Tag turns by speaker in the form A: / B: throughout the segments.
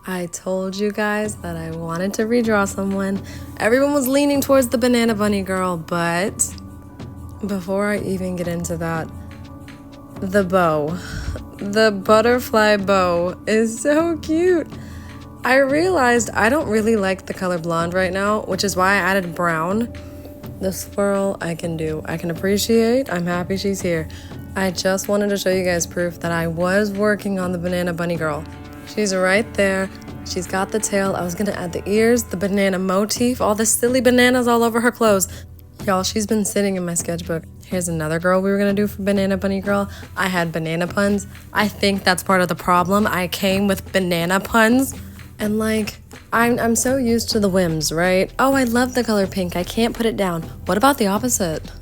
A: I told you guys that I wanted to redraw someone. Everyone was leaning towards the banana bunny girl, but before I even get into that, the bow. The butterfly bow is so cute. I realized I don't really like the color blonde right now, which is why I added brown. The swirl I can do. I can appreciate. I'm happy she's here. I just wanted to show you guys proof that I was working on the banana bunny girl. She's right there. She's got the tail. I was gonna add the ears, the banana motif, all the silly bananas all over her clothes. Y'all, she's been sitting in my sketchbook. Here's another girl we were gonna do for banana bunny girl. I had banana puns. I think that's part of the problem. I came with banana puns. And like, I'm so used to the whims, right? Oh, I love the color pink. I can't put it down. What about the opposite?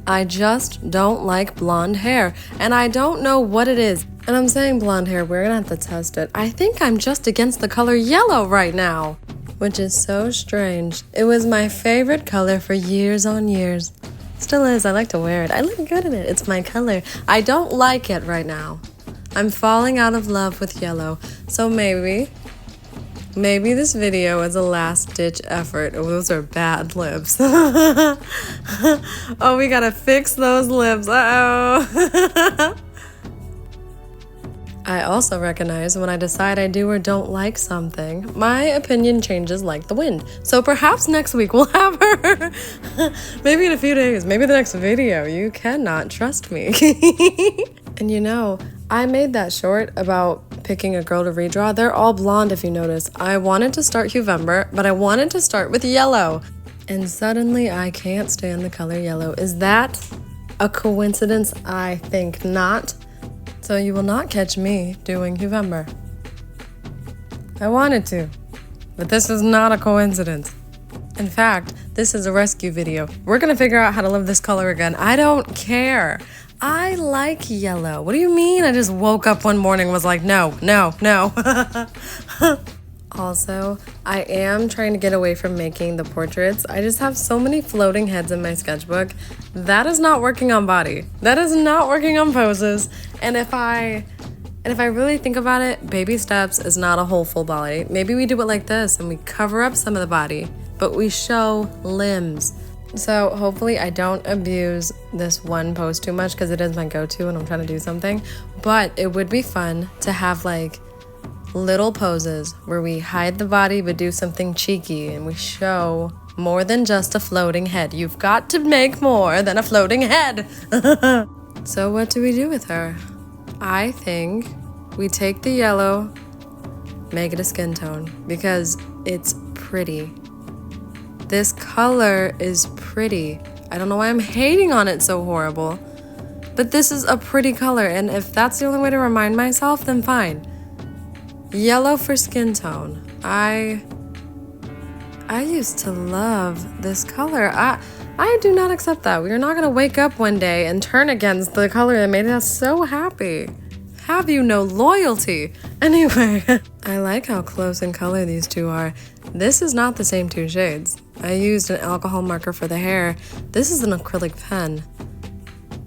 A: I just don't like blonde hair, and I don't know what it is. And I'm saying blonde hair, we're gonna have to test it. I think I'm just against the color yellow right now, which is so strange. It was my favorite color for years on years. Still is, I like to wear it. I look good in it, it's my color. I don't like it right now. I'm falling out of love with yellow, so maybe this video is a last-ditch effort. Oh, those are bad lips. Oh, we gotta fix those lips. Uh-oh. I also recognize when I decide I do or don't like something, my opinion changes like the wind. So perhaps next week we'll have her. Maybe in a few days, maybe the next video. You cannot trust me. And you know, I made that short about picking a girl to redraw. They're all blonde if you notice. I wanted to start Uvember, but I wanted to start with yellow. And suddenly I can't stand the color yellow. Is that a coincidence? I think not. So you will not catch me doing Uvember. I wanted to, but this is not a coincidence. In fact, this is a rescue video. We're gonna figure out how to live this color again. I don't care. I like yellow. What do you mean? I just woke up one morning and was like, no. Also, I am trying to get away from making the portraits. I just have so many floating heads in my sketchbook. That is not working on body. That is not working on poses. And if I really think about it, baby steps is not a whole full body. Maybe we do it like this and we cover up some of the body, but we show limbs. So hopefully I don't abuse this one pose too much because it is my go-to when I'm trying to do something. But it would be fun to have like little poses where we hide the body but do something cheeky and we show more than just a floating head. You've got to make more than a floating head. So what do we do with her? I think we take the yellow, make it a skin tone because it's pretty. This color is pretty. I don't know why I'm hating on it so horrible, but this is a pretty color, and if that's the only way to remind myself, then fine. Yellow for skin tone. I used to love this color. I do not accept that. We are not gonna wake up one day and turn against the color that made us so happy. Have you no loyalty? Anyway, I like how close in color these two are. This is not the same two shades. I used an alcohol marker for the hair. This is an acrylic pen.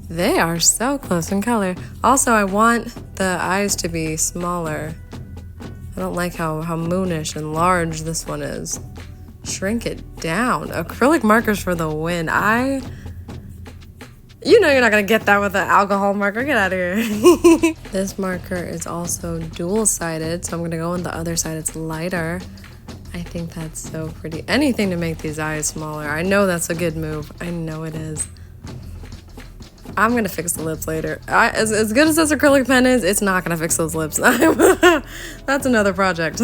A: They are so close in color. Also, I want the eyes to be smaller. I don't like how moonish and large this one is. Shrink it down. Acrylic markers for the win. You know you're not gonna get that with an alcohol marker. Get out of here. This marker is also dual-sided, so I'm gonna go on the other side. It's lighter. I think that's so pretty. Anything to make these eyes smaller. I know that's a good move. I know it is. I'm gonna fix the lips later. As good as this acrylic pen is, it's not gonna fix those lips. That's another project.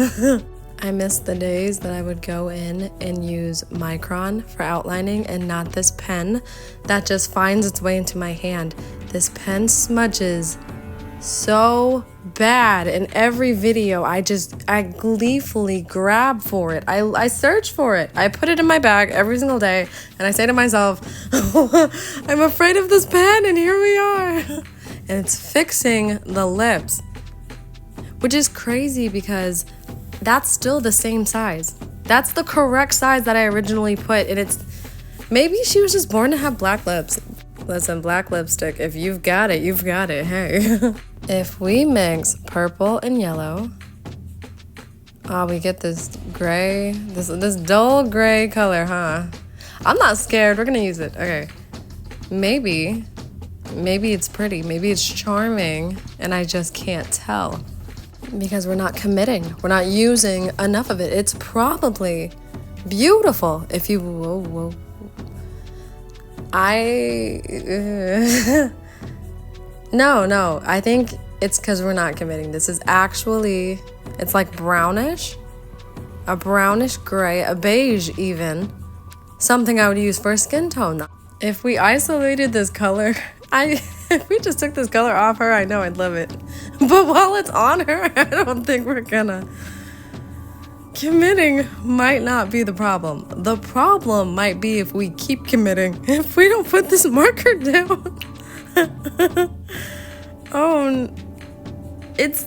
A: I miss the days that I would go in and use micron for outlining and not this pen that just finds its way into my hand. This pen smudges so bad in every video. I gleefully grab for it. I search for it. I put it in my bag every single day and I say to myself, I'm afraid of this pen, and here we are. And it's fixing the lips, which is crazy because that's still the same size. That's the correct size that I originally put, and it's maybe she was just born to have black lips. Listen, black lipstick, if you've got it, you've got it, hey. If we mix purple and yellow, Oh, we get this gray, this dull gray color, huh? I'm not scared. We're gonna use it. Okay. Maybe it's pretty. Maybe it's charming, and I just can't tell because we're not committing. We're not using enough of it. It's probably beautiful if you. Whoa. No. I think it's because we're not committing. This is actually. It's like brownish, a brownish gray, a beige even, something I would use for a skin tone. If we isolated this color, if we just took this color off her, I know I'd love it. But while it's on her, I don't think we're gonna. Committing might not be the problem. The problem might be if we keep committing, if we don't put this marker down. Oh, it's.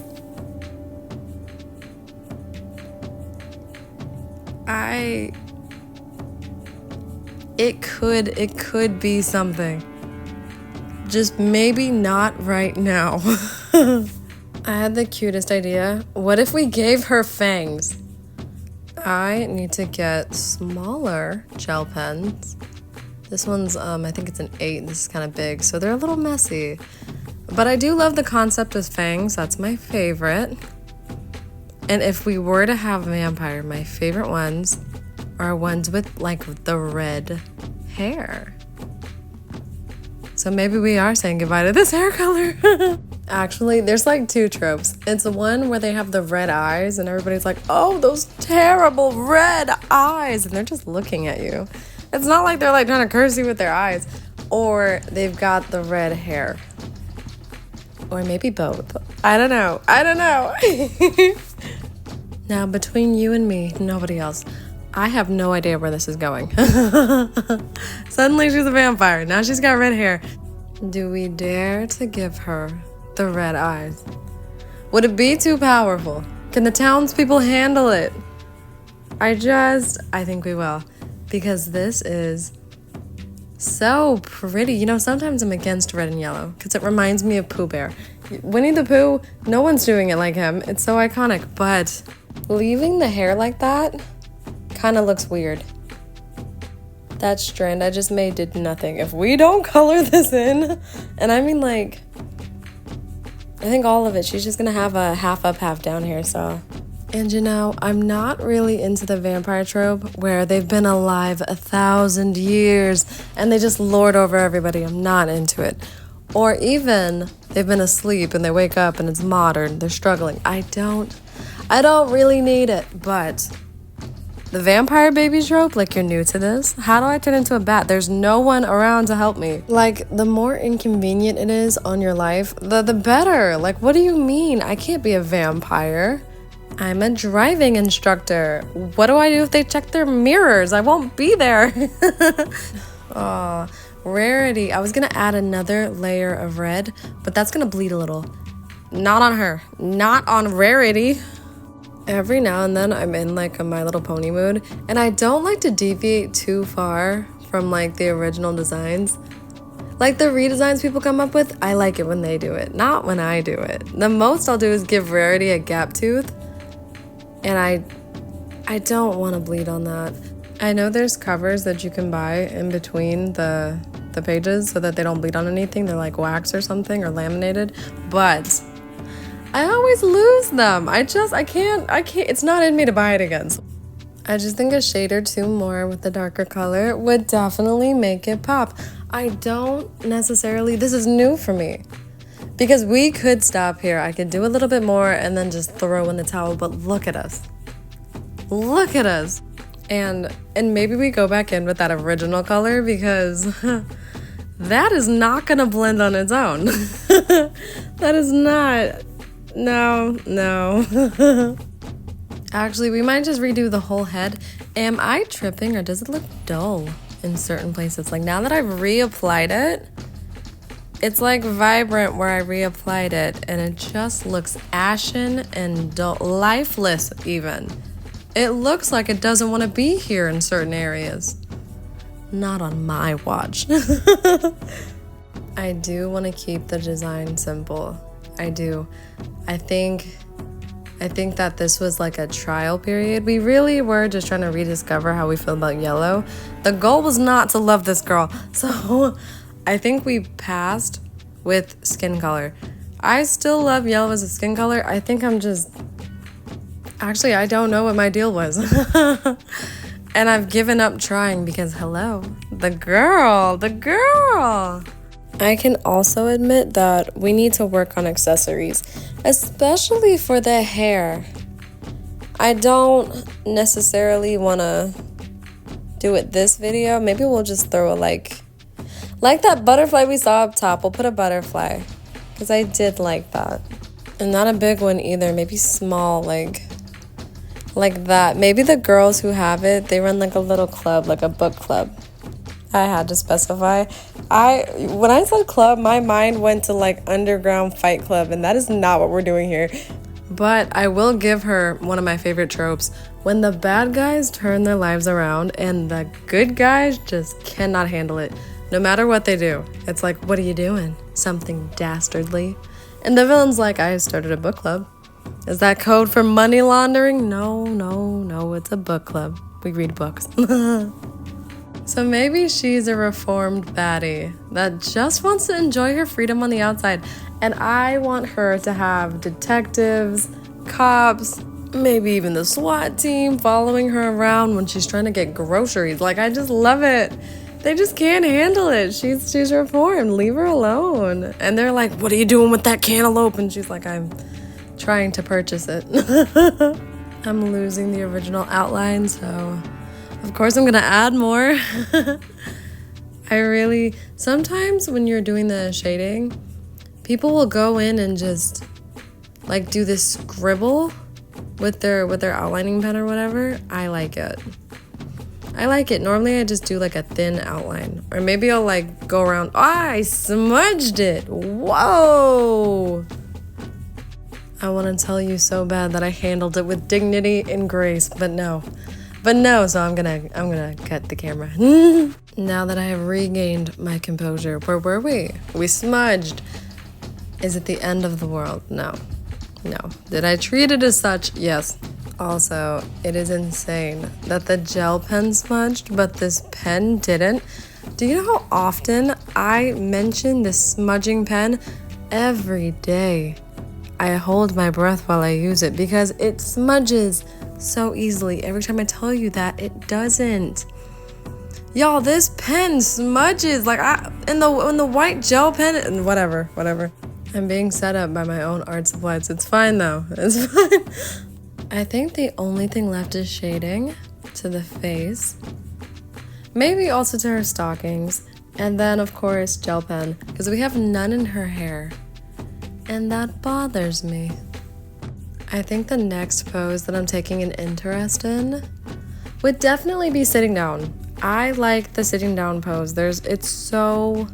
A: It could be something. Just maybe not right now. I had the cutest idea. What if we gave her fangs? I need to get smaller gel pens. This one's, I think it's an 8. This is kind of big, so they're a little messy. But I do love the concept of fangs. That's my favorite. And if we were to have a vampire, my favorite ones are ones with like the red hair. So maybe we are saying goodbye to this hair color. Actually, there's like 2 tropes. It's the one where they have the red eyes and everybody's like, oh, those terrible red eyes. And they're just looking at you. It's not like they're like trying to curse you with their eyes. Or they've got the red hair. Or maybe both. I don't know. Now, between you and me, nobody else, I have no idea where this is going. Suddenly she's a vampire. Now she's got red hair. Do we dare to give her the red eyes? Would it be too powerful? Can the townspeople handle it? I think we will. Because this is so pretty. You know, sometimes I'm against red and yellow because it reminds me of Pooh Bear. Winnie the Pooh, no one's doing it like him. It's so iconic, but leaving the hair like that kind of looks weird. That strand I just made did nothing. If we don't color this in, and I mean like, I think all of it, she's just gonna have a half up, half down here, so. And you know, I'm not really into the vampire trope where they've been alive 1,000 years and they just lord over everybody. I'm not into it. Or even they've been asleep and they wake up and it's modern, they're struggling. I don't really need it, but the vampire baby trope, like you're new to this. How do I turn into a bat? There's no one around to help me. Like, the more inconvenient it is on your life, the better. Like, what do you mean? I can't be a vampire. I'm a driving instructor. What do I do if they check their mirrors? I won't be there. Aw. Rarity. I was gonna add another layer of red, but that's gonna bleed a little. Not on her. Not on Rarity. Every now and then I'm in like a My Little Pony mood, and I don't like to deviate too far from like the original designs. Like the redesigns people come up with, I like it when they do it, not when I do it. The most I'll do is give Rarity a gap tooth, and I don't want to bleed on that. I know there's covers that you can buy in between the pages so that they don't bleed on anything. They're like wax or something or laminated, but I always lose them. I can't, it's not in me to buy it again. I just think a shade or two more with the darker color would definitely make it pop. I don't necessarily, this is new for me. Because we could stop here. I could do a little bit more and then just throw in the towel, but look at us. Look at us. And maybe we go back in with that original color because that is not gonna blend on its own. That is not, no. Actually, we might just redo the whole head. Am I tripping or does it look dull in certain places? Like now that I've reapplied it, it's like vibrant where I reapplied it and it just looks ashen and dull, lifeless even. It looks like it doesn't want to be here in certain areas. Not on my watch. I do want to keep the design simple. I do. I think I think that this was like a trial period. We really were just trying to rediscover how we feel about yellow. The goal was not to love this girl. So I think we passed with skin color. I still love yellow as a skin color. I think I'm just... Actually, I don't know what my deal was. And I've given up trying because, hello, the girl. I can also admit that we need to work on accessories, especially for the hair. I don't necessarily want to do it this video. Maybe we'll just throw a like that butterfly we saw up top. We'll put a butterfly because I did like that. And not a big one either. Maybe small, like that. Maybe the girls who have it, they run like a little club, like a book club. I had to specify. When I said club, my mind went to like underground fight club, and that is not what we're doing here. But I will give her one of my favorite tropes. When the bad guys turn their lives around and the good guys just cannot handle it. No matter what they do. It's like, what are you doing? Something dastardly. And the villain's like, I started a book club. Is that code for money laundering? No, it's a book club. We read books. So maybe she's a reformed baddie that just wants to enjoy her freedom on the outside. And I want her to have detectives, cops, maybe even the SWAT team following her around when she's trying to get groceries. Like, I just love it. They just can't handle it. She's reformed. Leave her alone. And they're like, what are you doing with that cantaloupe? And she's like, I'm trying to purchase it. I'm losing the original outline, so of course I'm gonna add more. Sometimes when you're doing the shading, people will go in and just like do this scribble with their outlining pen or whatever. I like it. Normally I just do like a thin outline, or maybe I'll like go around. I smudged it. Whoa. I want to tell you so bad that I handled it with dignity and grace, but no, so I'm gonna cut the camera. Now that I have regained my composure, where were we? We smudged. Is it the end of the world? No. Did I treat it as such? Yes. Also, it is insane that the gel pen smudged, but this pen didn't. Do you know how often I mention this smudging pen? Every day. I hold my breath while I use it because it smudges so easily. Every time I tell you that, it doesn't. Y'all, this pen smudges. Like, in the white gel pen, and whatever. I'm being set up by my own art supplies. It's fine, though. It's fine. I think the only thing left is shading to the face. Maybe also to her stockings. And then, of course, gel pen. Because we have none in her hair. And that bothers me. I think the next pose that I'm taking an interest in would definitely be sitting down. I like the sitting down pose. It's so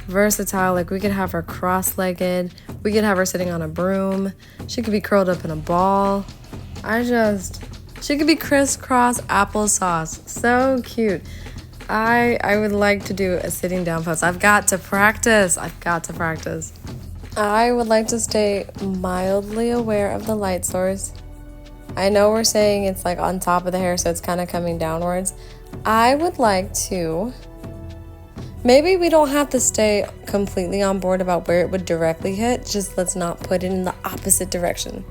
A: versatile. Like, we could have her cross-legged. We could have her sitting on a broom. She could be curled up in a ball. She could be crisscross applesauce. So cute. I would like to do a sitting down pose. I've got to practice. I would like to stay mildly aware of the light source. I know we're saying it's like on top of the hair, so it's kind of coming downwards. I would like to... Maybe we don't have to stay completely on board about where it would directly hit. Just let's not put it in the opposite direction.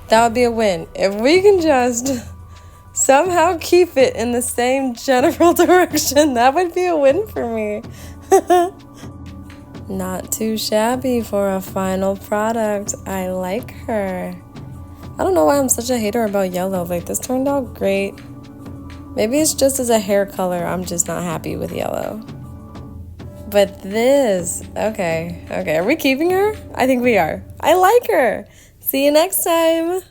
A: That would be a win. If we can just somehow keep it in the same general direction, that would be a win for me. Not too shabby for a final product. I like her. I don't know why I'm such a hater about yellow. Like, this turned out great. Maybe it's just as a hair color, I'm just not happy with yellow. But this, okay. Are we keeping her? I think we are. I like her. See you next time.